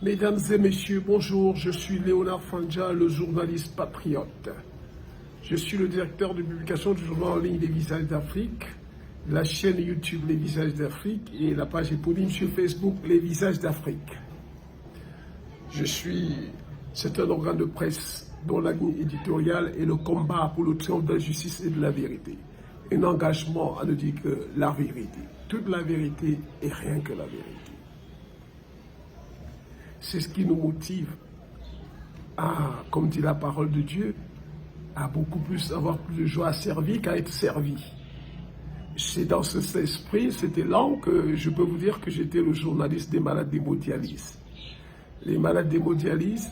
Mesdames et messieurs, bonjour, je suis Léonard Fanja, le journaliste patriote. Je suis le directeur de publication du journal en ligne Les Visages d'Afrique, la chaîne YouTube Les Visages d'Afrique et la page éponyme sur Facebook Les Visages d'Afrique. C'est un organe de presse dont la ligne éditoriale est le combat pour le triomphe de la justice et de la vérité. Un engagement à ne dire que la vérité, toute la vérité et rien que la vérité. C'est ce qui nous motive à, comme dit la parole de Dieu, à avoir plus de joie à servir qu'à être servi. C'est dans cet esprit, cet élan que je peux vous dire que j'étais le journaliste des malades d'hémodialyse. Les malades d'hémodialyse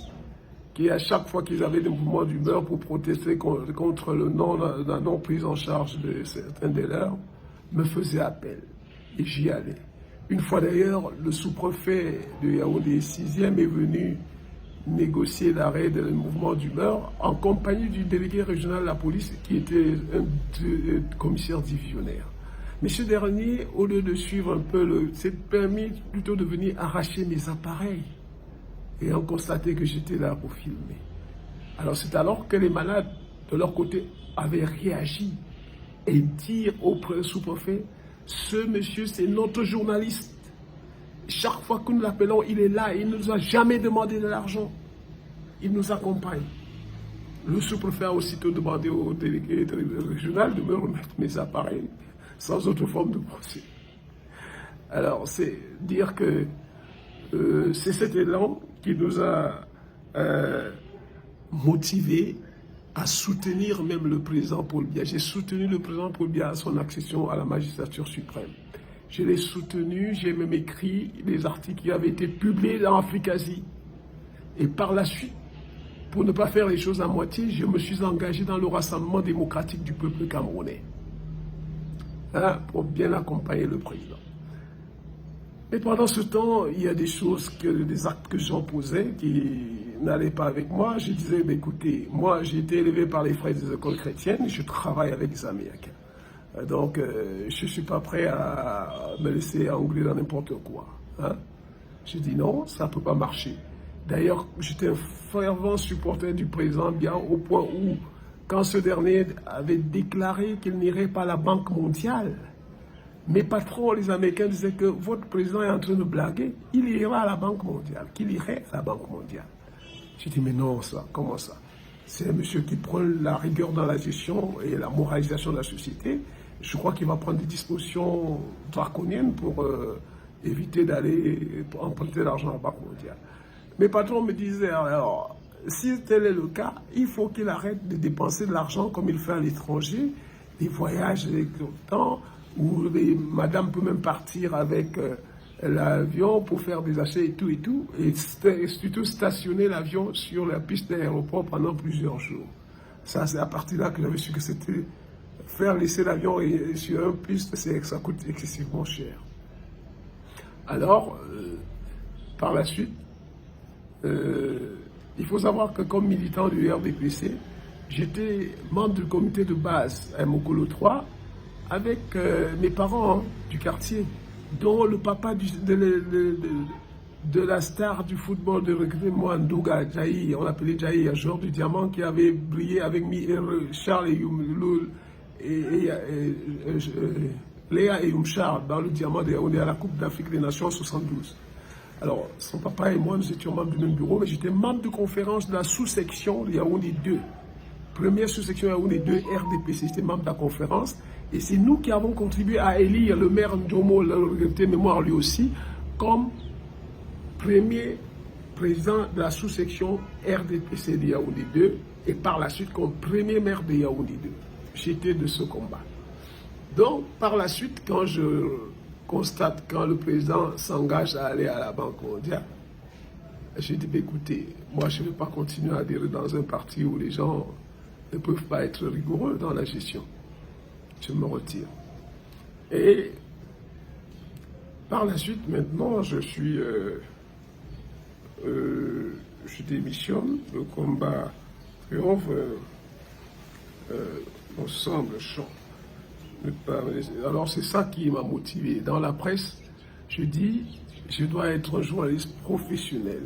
qui, à chaque fois qu'ils avaient des mouvements d'humeur pour protester contre la non prise en charge de certains des leurs, me faisaient appel. Et j'y allais. Une fois d'ailleurs, le sous-préfet de Yaoundé 6e est venu négocier l'arrêt des mouvements d'humeur en compagnie du délégué régional de la police qui était un commissaire divisionnaire. Mais ce dernier, au lieu de suivre un peu, s'est permis plutôt de venir arracher mes appareils et ont constaté que j'étais là pour filmer. Alors c'est alors que les malades, de leur côté, avaient réagi et dit au sous-préfet: ce monsieur, c'est notre journaliste. Chaque fois que nous l'appelons, il est là. Il ne nous a jamais demandé de l'argent. Il nous accompagne. Le sous-préfet a aussitôt demandé au délégué régional de me remettre mes appareils sans autre forme de procès. Alors, c'est dire que c'est cet élan qui nous a motivés à soutenir même le président Paul Biya. J'ai soutenu le président Paul Biya à son accession à la magistrature suprême. Je l'ai soutenu, j'ai même écrit des articles qui avaient été publiés dans Africasie. Et par la suite, pour ne pas faire les choses à moitié, je me suis engagé dans le rassemblement démocratique du peuple camerounais. Hein, pour bien accompagner le président. Et pendant ce temps, il y a des actes que j'en posais qui n'allaient pas avec moi. Je disais, écoutez, moi j'ai été élevé par les frères des écoles chrétiennes et je travaille avec les Américains. Donc je ne suis pas prêt à me laisser engluer dans n'importe quoi. Hein. J'ai dit non, ça ne peut pas marcher. D'ailleurs, j'étais un fervent supporter du président Biya au point où, quand ce dernier avait déclaré qu'il n'irait pas à la Banque mondiale, mes patrons, les Américains, disaient que votre président est en train de blaguer, il ira à la Banque mondiale, qu'il irait à la Banque mondiale. J'ai dit, mais non, ça, comment ça? C'est un monsieur qui prend la rigueur dans la gestion et la moralisation de la société. Je crois qu'il va prendre des dispositions draconiennes pour éviter d'aller emprunter l'argent à la Banque mondiale. Mes patrons me disaient, alors, si tel est le cas, il faut qu'il arrête de dépenser de l'argent comme il fait à l'étranger, des voyages temps, où madame peut même partir avec l'avion pour faire des achats et tout, et surtout stationner l'avion sur la piste d'aéroport pendant plusieurs jours. Ça, c'est à partir de là que j'avais su que c'était faire laisser l'avion sur une piste, ça coûte excessivement cher. Alors, par la suite, il faut savoir que comme militant du RDPC, j'étais membre du comité de base à Mokolo 3 avec mes parents du quartier, dont le papa de la star du football de recrutement, Mwandouga Djaï, on l'appelait Djaï, un joueur du diamant qui avait brillé avec Charles et Léa et Charles dans le diamant on est à la Coupe d'Afrique des Nations 72. Alors, son papa et moi, nous étions membres du même bureau, mais j'étais membre de conférence de la sous-section de Yaoundé 2. Première sous-section Yaoundé 2, RDPC, j'étais membre de la conférence. Et c'est nous qui avons contribué à élire le maire Ndjomo, le regretté mémoire lui aussi, comme premier président de la sous-section RDPC de Yaoundé 2, et par la suite comme premier maire de Yaoundé 2. J'étais de ce combat. Donc, par la suite, quand je constate quand le président s'engage à aller à la Banque mondiale, j'ai dit, écoutez, moi je ne vais pas continuer à adhérer dans un parti où les gens ne peuvent pas être rigoureux dans la gestion. Je me retire. Et par la suite, maintenant, je démissionne, le combat triomphe, ensemble, chant. Alors c'est ça qui m'a motivé. Dans la presse, je dis, je dois être un journaliste professionnel.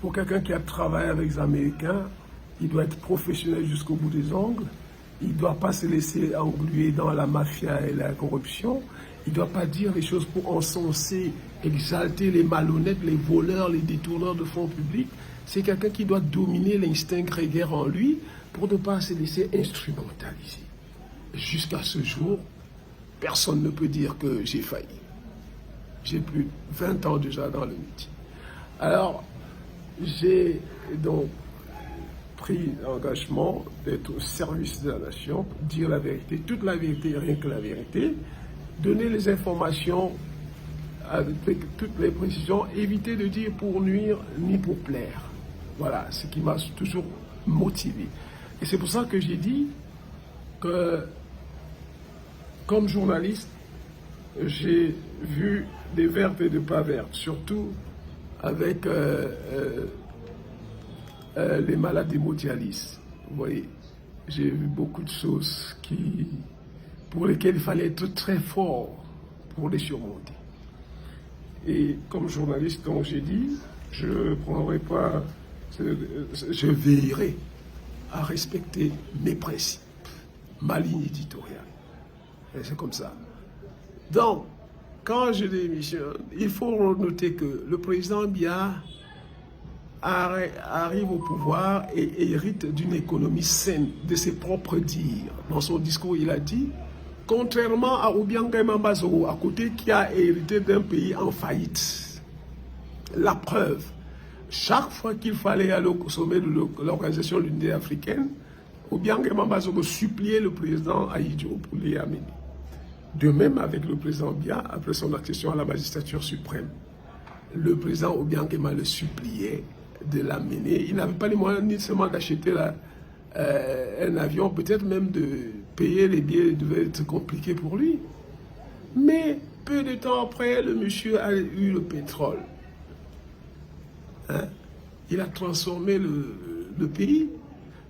Pour quelqu'un qui a travaillé avec les Américains, il doit être professionnel jusqu'au bout des ongles. Il ne doit pas se laisser engluer dans la mafia et la corruption. Il ne doit pas dire les choses pour encenser, exalter les malhonnêtes, les voleurs, les détourneurs de fonds publics. C'est quelqu'un qui doit dominer l'instinct grégaire en lui pour ne pas se laisser instrumentaliser. Jusqu'à ce jour, personne ne peut dire que j'ai failli. J'ai plus de 20 ans déjà dans le métier. Alors, j'ai donc pris l'engagement d'être au service de la nation, dire la vérité, toute la vérité, rien que la vérité, donner les informations avec toutes les précisions, éviter de dire pour nuire ni pour plaire. Voilà, ce qui m'a toujours motivé. Et c'est pour ça que j'ai dit que, comme journaliste, j'ai vu des vertes et des pas vertes, surtout avec les malades d'hémodialyse. Vous voyez, j'ai vu beaucoup de choses pour lesquelles il fallait être très fort pour les surmonter. Et comme journaliste, comme j'ai dit, je ne prendrai pas, je veillerai à respecter mes principes, ma ligne éditoriale. Et c'est comme ça. Donc, quand je démissionne, il faut noter que le président Biya arrive au pouvoir et hérite d'une économie saine, de ses propres dires. Dans son discours, il a dit, contrairement à Obiang-Nguema Masoro, à côté, qui a hérité d'un pays en faillite. La preuve, chaque fois qu'il fallait aller au sommet de l'Organisation de l'Unité africaine, Obiang-Nguema Masoro suppliait le président Ahidjo pour l'y amener. De même avec le président Biya, après son accession à la magistrature suprême. Le président Obiang-Nguema le suppliait de l'amener. Il n'avait pas les moyens ni seulement d'acheter un avion, peut-être même de payer les billets, devait être compliqué pour lui. Mais peu de temps après, le monsieur a eu le pétrole. Hein? Il a transformé le pays.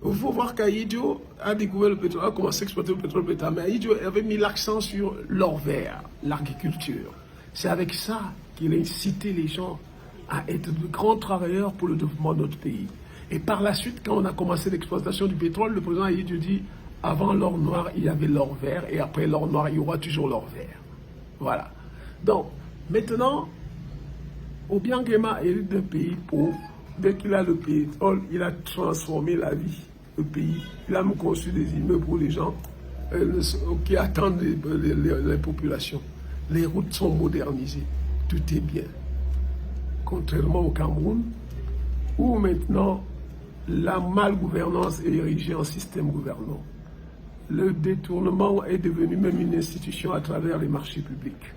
Il faut voir qu'Ahidjo a découvert le pétrole, a commencé à exploiter le pétrole, mais Ahidjo avait mis l'accent sur l'or vert, l'agriculture. C'est avec ça qu'il a incité les gens à être de grands travailleurs pour le développement de notre pays. Et par la suite, quand on a commencé l'exploitation du pétrole, le président Ahidjo dit, avant l'or noir, il y avait l'or vert, et après l'or noir, il y aura toujours l'or vert. Voilà. Donc, maintenant, Obiang-Nguema hérite d'un pays pauvre. Dès qu'il a le pétrole, il a transformé la vie, le pays. Il a même construit des immeubles pour les gens qui attendent les populations. Les routes sont modernisées. Tout est bien. Contrairement au Cameroun, où maintenant la malgouvernance est érigée en système gouvernant. Le détournement est devenu même une institution à travers les marchés publics.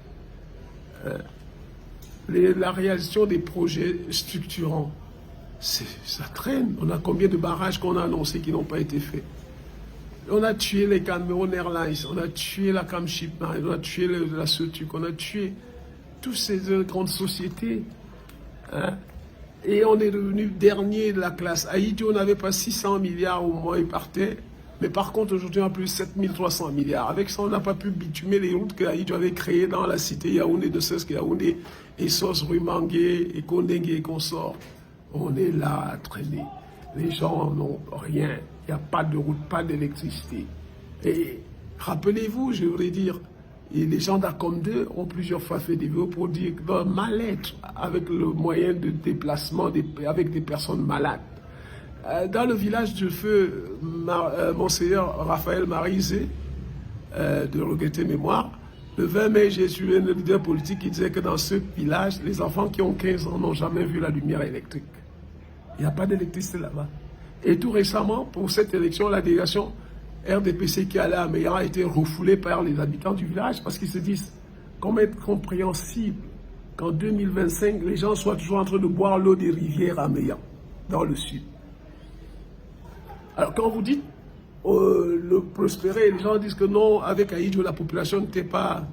La réalisation des projets structurants, ça traîne. On a combien de barrages qu'on a annoncés qui n'ont pas été faits? On a tué les Cameroun Airlines, on a tué la Camship, on a tué la Sotuc, on a tué toutes ces grandes sociétés. Hein? Et on est devenu dernier de la classe. Ahidjo n'avait pas 600 milliards au mois, il partait. Mais par contre, aujourd'hui, on a plus de 7300 milliards. Avec ça, on n'a pas pu bitumer les routes qu'Ahidjo avait créées dans la cité Yaoundé de Sesk, Yaoundé, Essos, Rumangué, et Kondengé et consorts. On est là à traîner. Les gens n'ont rien. Il n'y a pas de route, pas d'électricité. Et rappelez-vous, je voudrais dire, et les gens d'Acom 2 ont plusieurs fois fait des vidéos pour dire que leur mal-être avec le moyen de déplacement avec des personnes malades. Dans le village de feu, Monseigneur Raphaël Marizé, de regretter mémoire, le 20 mai, j'ai suivi un leader politique qui disait que dans ce village, les enfants qui ont 15 ans n'ont jamais vu la lumière électrique. Il n'y a pas d'électricité là-bas. Et tout récemment, pour cette élection, la délégation RDPC qui allait à Meillan a été refoulée par les habitants du village parce qu'ils se disent comment être compréhensible qu'en 2025, les gens soient toujours en train de boire l'eau des rivières à Meillan, dans le sud. Alors quand vous dites le prospérer, les gens disent que non, avec Ahidjo, la population n'était pas...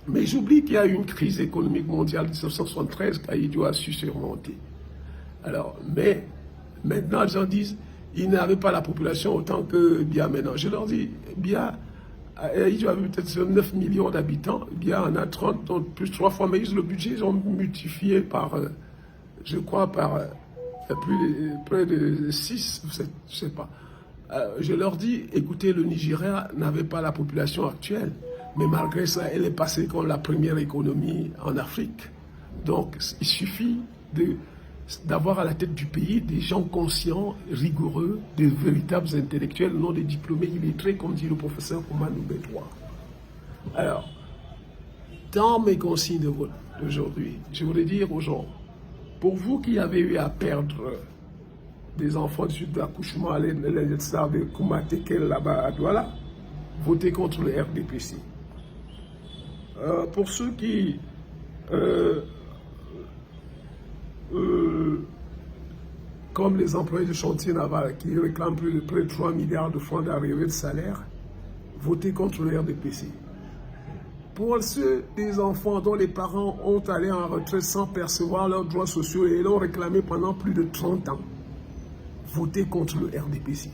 Mais j'oublie qu'il y a eu une crise économique mondiale de 1973 qu'Ahidjo a su surmonter. Alors, mais maintenant, les gens disent, ils n'avaient pas la population autant que Biya maintenant. Je leur dis, Biya Ils avaient peut-être 9 millions d'habitants. Il y en a 30, donc plus 3 fois. Mais le budget, ils ont multiplié par, je crois, par près de 6, 7, je ne sais pas. Je leur dis, écoutez, le Nigeria n'avait pas la population actuelle. Mais malgré ça, elle est passée comme la première économie en Afrique. Donc, il suffit d'avoir à la tête du pays des gens conscients, rigoureux, des véritables intellectuels, non des diplômés illettrés, comme dit le professeur Oumane Bédoua. Alors, dans mes consignes d'aujourd'hui, je voudrais dire aux gens, pour vous qui avez eu à perdre des enfants du sud d'accouchement à l'instar de Koumatekel là-bas à Douala, votez contre le RDPC. Pour ceux qui comme les employés de chantier naval qui réclament plus de près de 3 milliards de francs d'arrivée de salaire, votez contre le RDPC. Pour ceux des enfants dont les parents ont allé en retraite sans percevoir leurs droits sociaux et l'ont réclamé pendant plus de 30 ans, votez contre le RDPC.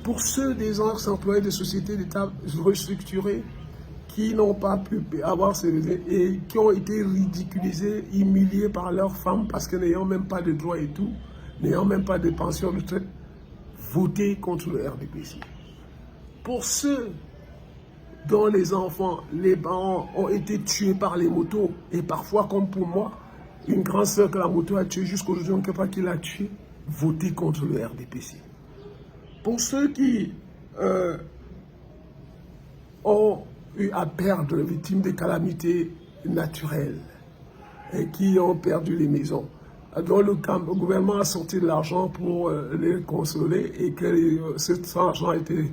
Pour ceux des employés de sociétés d'État restructurées qui n'ont pas pu avoir ces raisons et qui ont été ridiculisés, humiliés par leurs femmes parce que n'ayant même pas de droits et tout, n'ayant même pas de pension de retraite, votez contre le RDPC. Pour ceux dont les enfants, les parents ont été tués par les motos, et parfois, comme pour moi, une grande sœur que la moto a tuée jusqu'aujourd'hui, on ne sait pas qui l'a tuée, votez contre le RDPC. Pour ceux qui ont eu à perdre, victimes de calamités naturelles, et qui ont perdu les maisons, dont le gouvernement a sorti de l'argent pour les consoler et que cet argent a été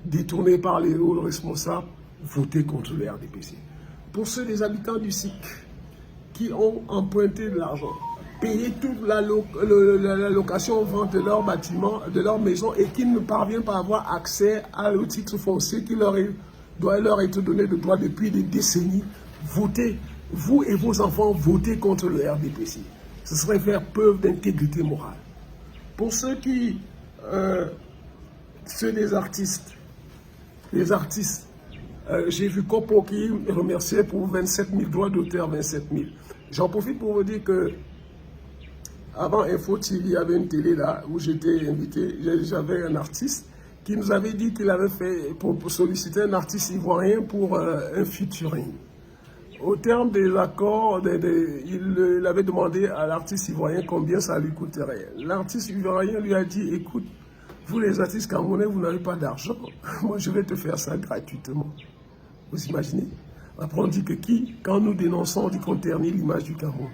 détourné par les hauts responsables, votez contre le RDPC. Pour ceux des habitants du SIC qui ont emprunté de l'argent, payé toute la location vente de leur bâtiment, de leur maison et qui ne parviennent pas à avoir accès au titre foncier qui doit leur être donné de droit depuis des décennies, votez, vous et vos enfants, votez contre le RDPC. Ce serait faire preuve d'intégrité morale. Pour ceux qui, ceux des artistes, les artistes, j'ai vu Kopo qui remerciait pour 27 000 droits d'auteur, 27 000. J'en profite pour vous dire que avant Info TV, il y avait une télé là où j'étais invité, j'avais un artiste qui nous avait dit qu'il avait fait pour solliciter un artiste ivoirien pour un featuring. Au terme des accords, il avait demandé à l'artiste ivoirien combien ça lui coûterait. L'artiste ivoirien lui a dit, écoute, vous les artistes camerounais, vous n'avez pas d'argent. Moi, je vais te faire ça gratuitement. Vous imaginez? Après, on dit que quand nous dénonçons, on dit qu'on ternit l'image du Cameroun.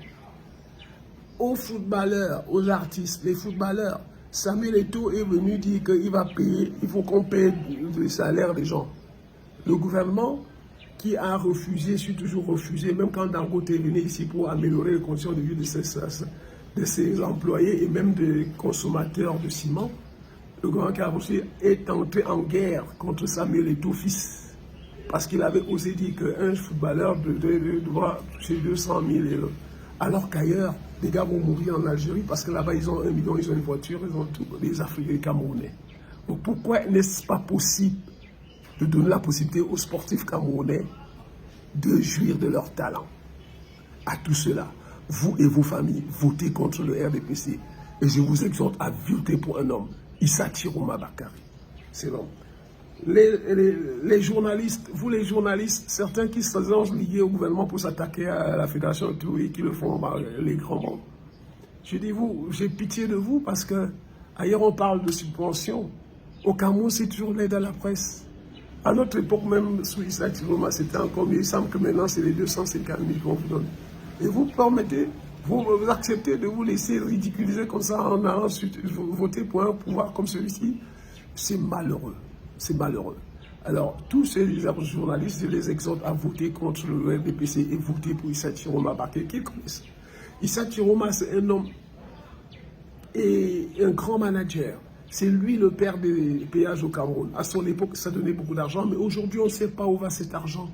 Aux footballeurs, aux artistes, les footballeurs, Samuel Eto'o est venu dire qu'il va payer, il faut qu'on paye le salaire des gens. Le gouvernement qui a refusé, suis toujours refusé, même quand Dangote est venu ici pour améliorer les conditions de vie de ses employés et même des consommateurs de ciment, le gouvernement qui a refusé est entré en guerre contre Samuel Eto'o fils. Parce qu'il avait osé dire qu'un footballeur doit toucher 200 000 euros. Alors qu'ailleurs, les gars vont mourir en Algérie parce que là-bas, ils ont 1 million, ils ont une voiture, ils ont tout, les Africains, les Camerounais. Donc pourquoi n'est-ce pas possible de donner la possibilité aux sportifs camerounais de jouir de leur talent? À tout cela, vous et vos familles, votez contre le RDPC. Et je vous exhorte à voter pour un homme, Issa Chiroma Bakary. C'est l'homme. Les journalistes, vous les journalistes, certains qui se sont liés au gouvernement pour s'attaquer à la fédération et tout, et qui le font les grands membres. Je dis vous, j'ai pitié de vous parce que ailleurs on parle de subventions. Au Cameroun, c'est toujours l'aide à la presse. À notre époque, même sous Issa Chiroma, c'était encore mieux. Il semble que maintenant, c'est les 250 000 qu'on vous donne. Et vous permettez, vous acceptez de vous laisser ridiculiser comme ça en allant ensuite voter pour un pouvoir comme celui-ci. C'est malheureux. C'est malheureux. Alors, tous ces journalistes, je les exhorte à voter contre le RDPC et voter pour Issa Chiroma Bakary, qu'ils connaissent. Issa Chiroma, c'est un homme et un grand manager. C'est lui le père des péages au Cameroun. À son époque, ça donnait beaucoup d'argent, mais aujourd'hui, on ne sait pas où va cet argent.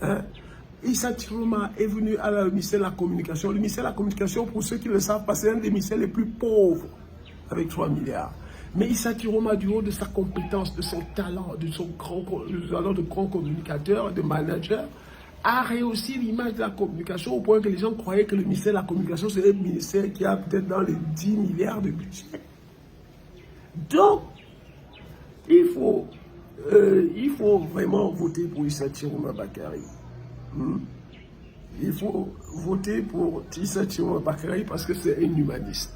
Hein? Issa Chiroma est venu à la ministère de la Communication. Le ministère de la Communication, pour ceux qui ne le savent pas, c'est un des ministères les plus pauvres, avec 3 milliards. Mais Issa Chiroma, du haut de sa compétence, de son talent, de son talent de grand communicateur, de manager, a réussi l'image de la communication au point que les gens croyaient que le ministère de la Communication, c'est un ministère qui a peut-être dans les 10 milliards de budget. Donc, il faut vraiment voter pour Issa Chiroma Bakary. Il faut voter pour Issa Chiroma Bakary parce que c'est un humaniste.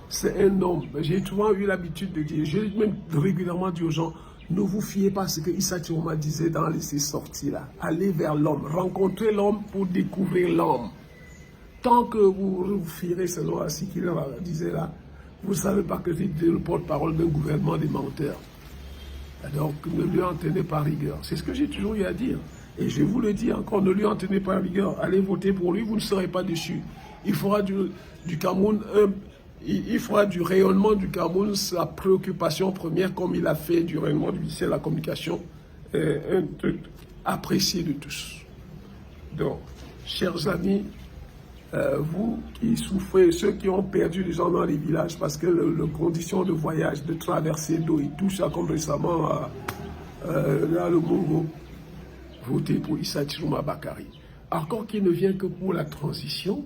C'est un homme. J'ai souvent eu l'habitude de dire, j'ai même régulièrement dit aux gens, ne vous fiez pas à ce que Issa Chiroma disait dans ces sorties-là. Allez vers l'homme, rencontrez l'homme pour découvrir l'homme. Tant que vous vous fierez selon à ce qu'il disait là, vous ne savez pas que c'est le porte-parole d'un gouvernement des menteurs. Alors ne lui en tenez pas rigueur. C'est ce que j'ai toujours eu à dire. Et je vous le dis encore, ne lui en tenez pas rigueur. Allez voter pour lui, vous ne serez pas déçus. Il fera du Cameroun il fera du rayonnement du Cameroun sa préoccupation première, comme il a fait du rayonnement du ministère de la Communication, un truc apprécié de tous. Donc, chers amis, vous qui souffrez, ceux qui ont perdu les gens dans les villages parce que les conditions de voyage, de traversée d'eau et tout ça, comme récemment là, le Mongo, votez pour Issa Chiroma Bakary. Encore qu'il ne vient que pour la transition,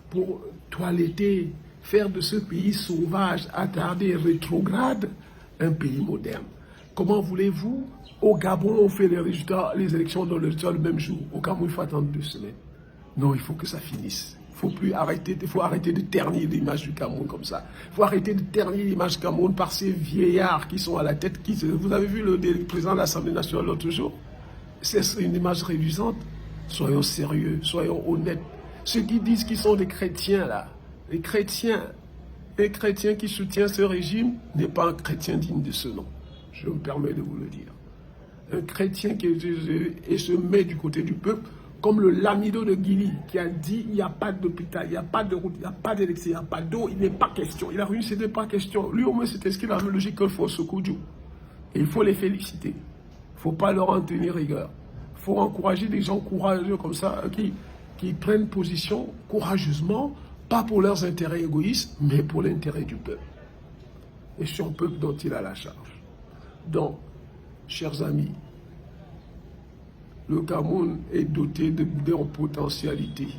pour toiletter, faire de ce pays sauvage, attardé, rétrograde, un pays moderne. Comment voulez-vous? Au Gabon, on fait les élections dans le même jour. Au Cameroun, il faut attendre 2 semaines. Non, il faut que ça finisse. Il faut arrêter de ternir l'image du Cameroun comme ça. Il faut arrêter de ternir l'image du Cameroun par ces vieillards qui sont à la tête. Vous avez vu le président de l'Assemblée nationale l'autre jour? C'est une image réduisante. Soyons sérieux, soyons honnêtes. Ceux qui disent qu'ils sont des chrétiens, là, les chrétiens qui soutiennent ce régime n'est pas un chrétien digne de ce nom. Je me permets de vous le dire. Un chrétien qui se met du côté du peuple, comme le Lamido de Guilly, qui a dit il n'y a pas d'hôpital, il n'y a pas de route, il n'y a pas d'électricité, il n'y a pas d'eau, il n'est pas question. Il a réussi, ce n'était pas question. Lui, au moins, c'était ce qu'il avait logique qu'il faut se couper. Et il faut les féliciter. Il ne faut pas leur en tenir rigueur. Il faut encourager des gens courageux comme ça, qui prennent position courageusement, pas pour leurs intérêts égoïstes, mais pour l'intérêt du peuple. Et son peuple dont il a la charge. Donc, chers amis, le Cameroun est doté de potentialités.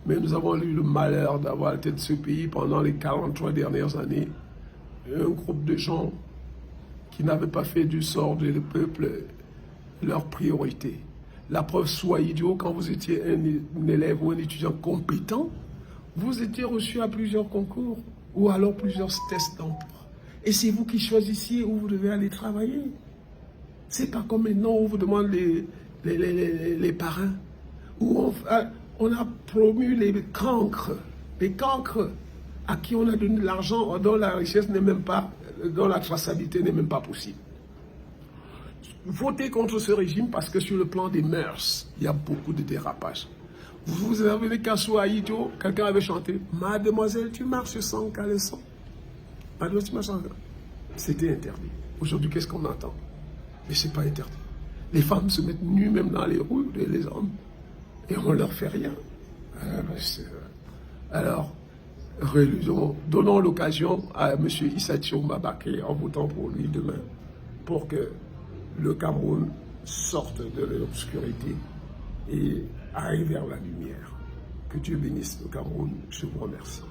Mais nous avons eu le malheur d'avoir à la tête de ce pays pendant les 43 dernières années. Un groupe de gens qui n'avaient pas fait du sort du peuple leur priorité. La preuve, soit idiot, quand vous étiez un élève ou un étudiant compétent, vous étiez reçu à plusieurs concours ou alors plusieurs tests d'emploi. Et c'est vous qui choisissiez où vous devez aller travailler. C'est pas comme maintenant où on vous demande les parrains, où on a promu les cancres à qui on a donné de l'argent dont la richesse n'est même pas, dont la traçabilité n'est même pas possible. Votez contre ce régime parce que sur le plan des mœurs, il y a beaucoup de dérapages. Vous avez les Kassou à Idio, quelqu'un avait chanté « Mademoiselle, tu marches sans caleçon. » Mademoiselle, tu marches sans caleçon. C'était interdit. Aujourd'hui, qu'est-ce qu'on entend? Mais ce n'est pas interdit. Les femmes se mettent nues même dans les rues, les hommes, et on ne leur fait rien. Alors, donnons l'occasion à M. Issa Chiroma Bakary en votant pour lui demain, pour que le Cameroun sorte de l'obscurité et arrive vers la lumière. Que Dieu bénisse le Cameroun. Je vous remercie.